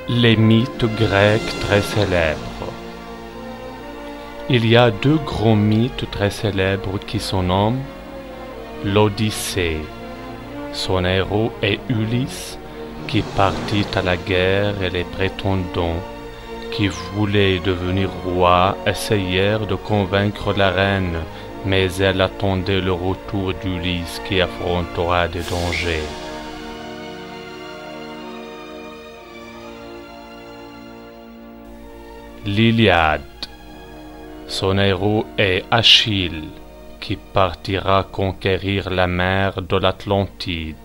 Les mythes grecs très célèbres. Il y a deux grands mythes très célèbres qui se nomment l'Odyssée. Son héros est Ulysse, qui partit à la guerre, et les prétendants qui voulaient devenir roi essayèrent de convaincre la reine, mais elle attendait le retour d'Ulysse qui affrontera des dangers. L'Iliade. Son héros est Achille, qui partira conquérir la mer de l'Atlantide.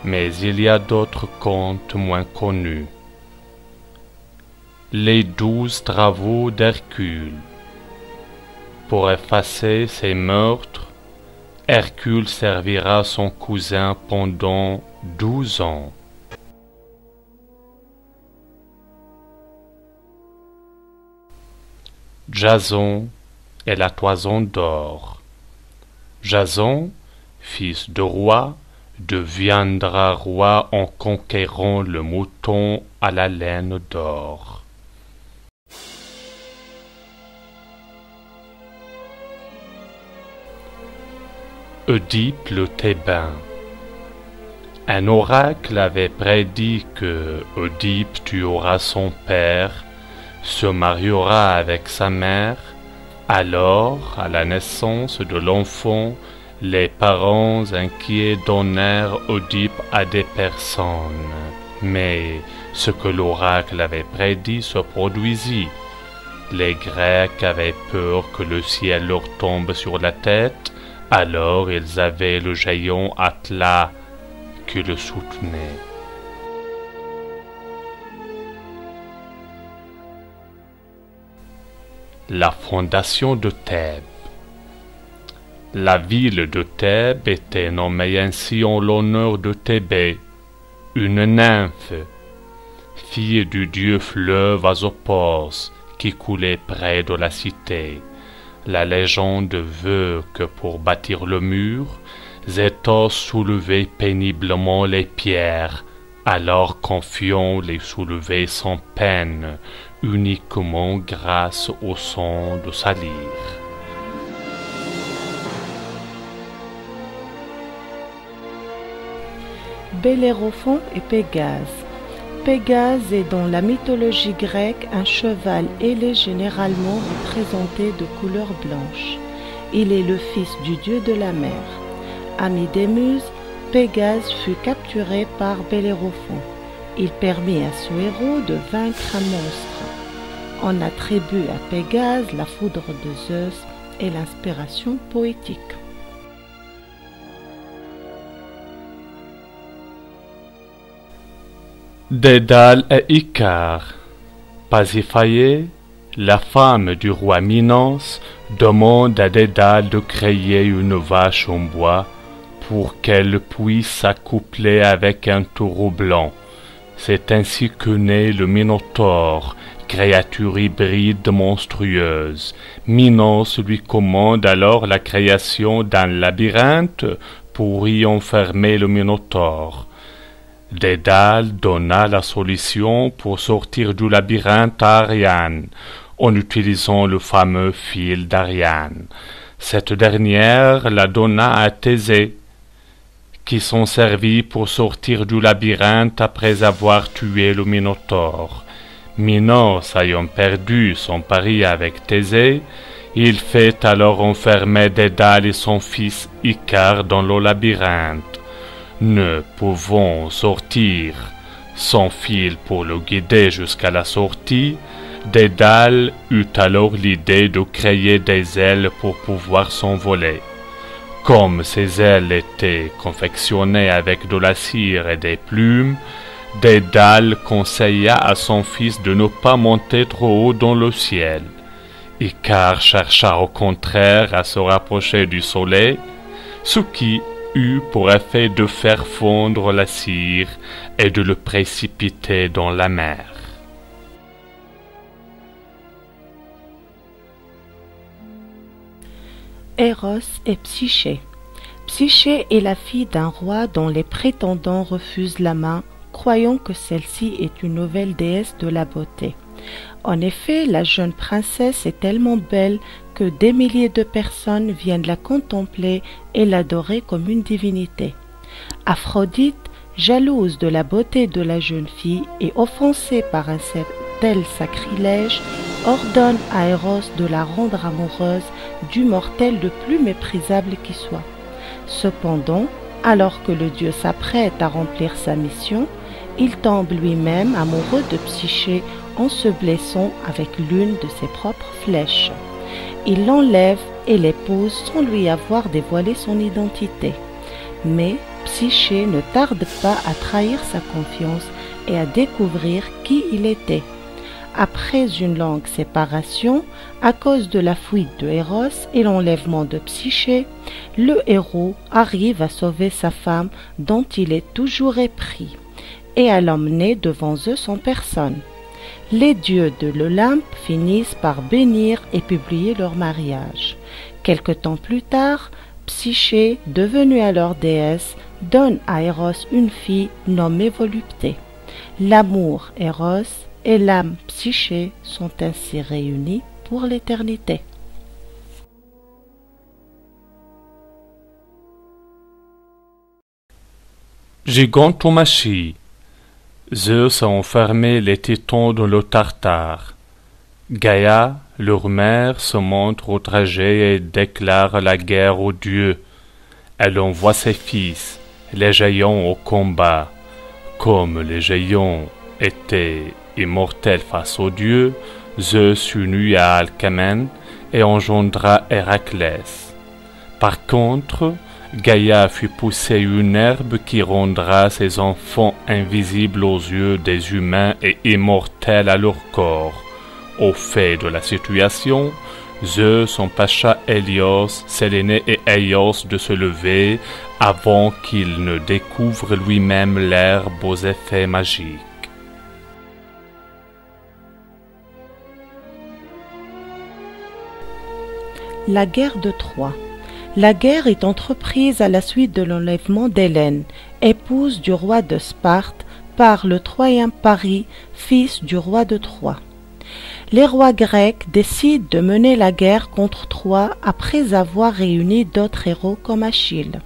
Mais il y a d'autres contes moins connus. Les 12 travaux d'Hercule. Pour effacer ses meurtres, Hercule servira son cousin pendant 12 ans. Jason et la toison d'or. Jason, fils de roi, deviendra roi en conquérant le mouton à la laine d'or. Oedipe le Thébain. Un oracle avait prédit que Oedipe tuera son père, se mariera avec sa mère. Alors, à la naissance de l'enfant, les parents inquiets donnèrent Oedipe à des personnes. Mais ce que l'oracle avait prédit se produisit. Les Grecs avaient peur que le ciel leur tombe sur la tête, alors ils avaient le géant Atlas qui le soutenait. La fondation de Thèbes. La ville de Thèbes était nommée ainsi en l'honneur de Thébé, une nymphe, fille du dieu fleuve Asopos, qui coulait près de la cité. La légende veut que pour bâtir le mur, Zétos soulevait péniblement les pierres, alors Confion les soulevait sans peine, uniquement grâce au son de sa lyre. Bellérophon et Pégase. Pégase est dans la mythologie grecque un cheval ailé généralement représenté de couleur blanche. Il est le fils du dieu de la mer. Ami des muses, Pégase fut capturé par Bellérophon. Il permit à ce héros de vaincre un monstre. On attribue à Pégase la foudre de Zeus et l'inspiration poétique. Dédale et Icare. Pasiphae, la femme du roi Minos, demande à Dédale de créer une vache en bois pour qu'elle puisse s'accoupler avec un taureau blanc. C'est ainsi que naît le Minotaure, créature hybride monstrueuse. Minos lui commande alors la création d'un labyrinthe pour y enfermer le Minotaure. Dédale donna la solution pour sortir du labyrinthe à Ariane, en utilisant le fameux fil d'Ariane. Cette dernière la donna à Thésée, qui s'en servit pour sortir du labyrinthe après avoir tué le Minotaure. Minos ayant perdu son pari avec Thésée, il fait alors enfermer Dédale et son fils Icare dans le labyrinthe. Ne pouvant sortir sans fil pour le guider jusqu'à la sortie, Dédale eut alors l'idée de créer des ailes pour pouvoir s'envoler. Comme ces ailes étaient confectionnées avec de la cire et des plumes, Dédale conseilla à son fils de ne pas monter trop haut dans le ciel. Icare chercha au contraire à se rapprocher du soleil, ce qui eut pour effet de faire fondre la cire et de le précipiter dans la mer. Eros et Psyché. Psyché est la fille d'un roi dont les prétendants refusent la main, croyant que celle-ci est une nouvelle déesse de la beauté. En effet, la jeune princesse est tellement belle que des milliers de personnes viennent la contempler et l'adorer comme une divinité. Aphrodite, jalouse de la beauté de la jeune fille et offensée par un tel sacrilège, ordonne à Eros de la rendre amoureuse du mortel le plus méprisable qui soit. Cependant, alors que le dieu s'apprête à remplir sa mission, il tombe lui-même amoureux de Psyché en se blessant avec l'une de ses propres flèches. Il l'enlève et l'épouse sans lui avoir dévoilé son identité. Mais Psyché ne tarde pas à trahir sa confiance et à découvrir qui il était. Après une longue séparation, à cause de la fuite de Eros et l'enlèvement de Psyché, le héros arrive à sauver sa femme dont il est toujours épris et à l'emmener devant eux sans personne. Les dieux de l'Olympe finissent par bénir et publier leur mariage. Quelque temps plus tard, Psyché, devenue alors déesse, donne à Eros une fille nommée Volupté. L'amour Eros et l'âme Psyché sont ainsi réunis pour l'éternité. Gigantomachie. Zeus a enfermé les titans dans le Tartare. Gaïa, leur mère, se montre outragée et déclare la guerre aux dieux. Elle envoie ses fils, les géants, au combat. Comme les géants étaient immortels face aux dieux, Zeus unit à Alcamène et engendra Héraclès. Par contre, Gaïa fit pousser une herbe qui rendra ses enfants invisibles aux yeux des humains et immortels à leur corps. Au fait de la situation, Zeus empêcha Hélios, Séléné et Aios de se lever avant qu'il ne découvre lui-même l'herbe aux effets magiques. La guerre de Troie. La guerre est entreprise à la suite de l'enlèvement d'Hélène, épouse du roi de Sparte, par le Troyen Paris, fils du roi de Troie. Les rois grecs décident de mener la guerre contre Troie après avoir réuni d'autres héros comme Achille.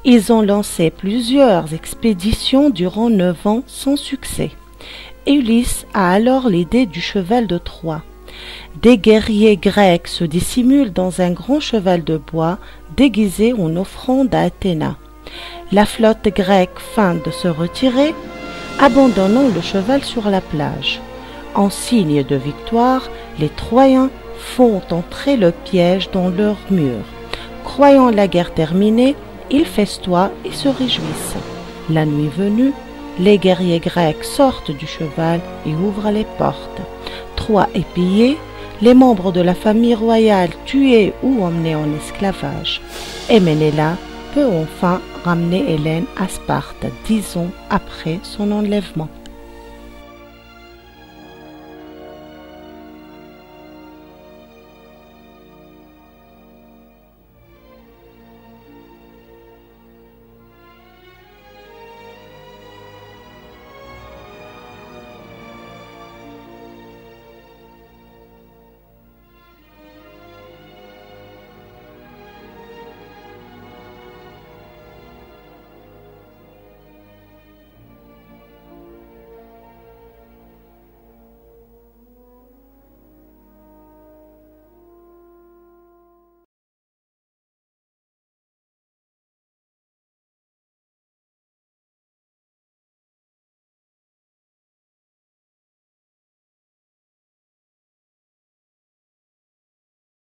Ils ont lancé plusieurs expéditions durant 9 ans sans succès. Ulysse a alors l'idée du cheval de Troie. Des guerriers grecs se dissimulent dans un grand cheval de bois déguisé en offrande à Athéna. La flotte grecque feint de se retirer, abandonnant le cheval sur la plage. En signe de victoire, les Troyens font entrer le piège dans leurs murs. Croyant la guerre terminée, ils festoient et se réjouissent. La nuit venue, les guerriers grecs sortent du cheval et ouvrent les portes. Troie est pillée, les membres de la famille royale tués ou emmenés en esclavage. Et Ménéla peut enfin ramener Hélène à Sparte 10 ans après son enlèvement.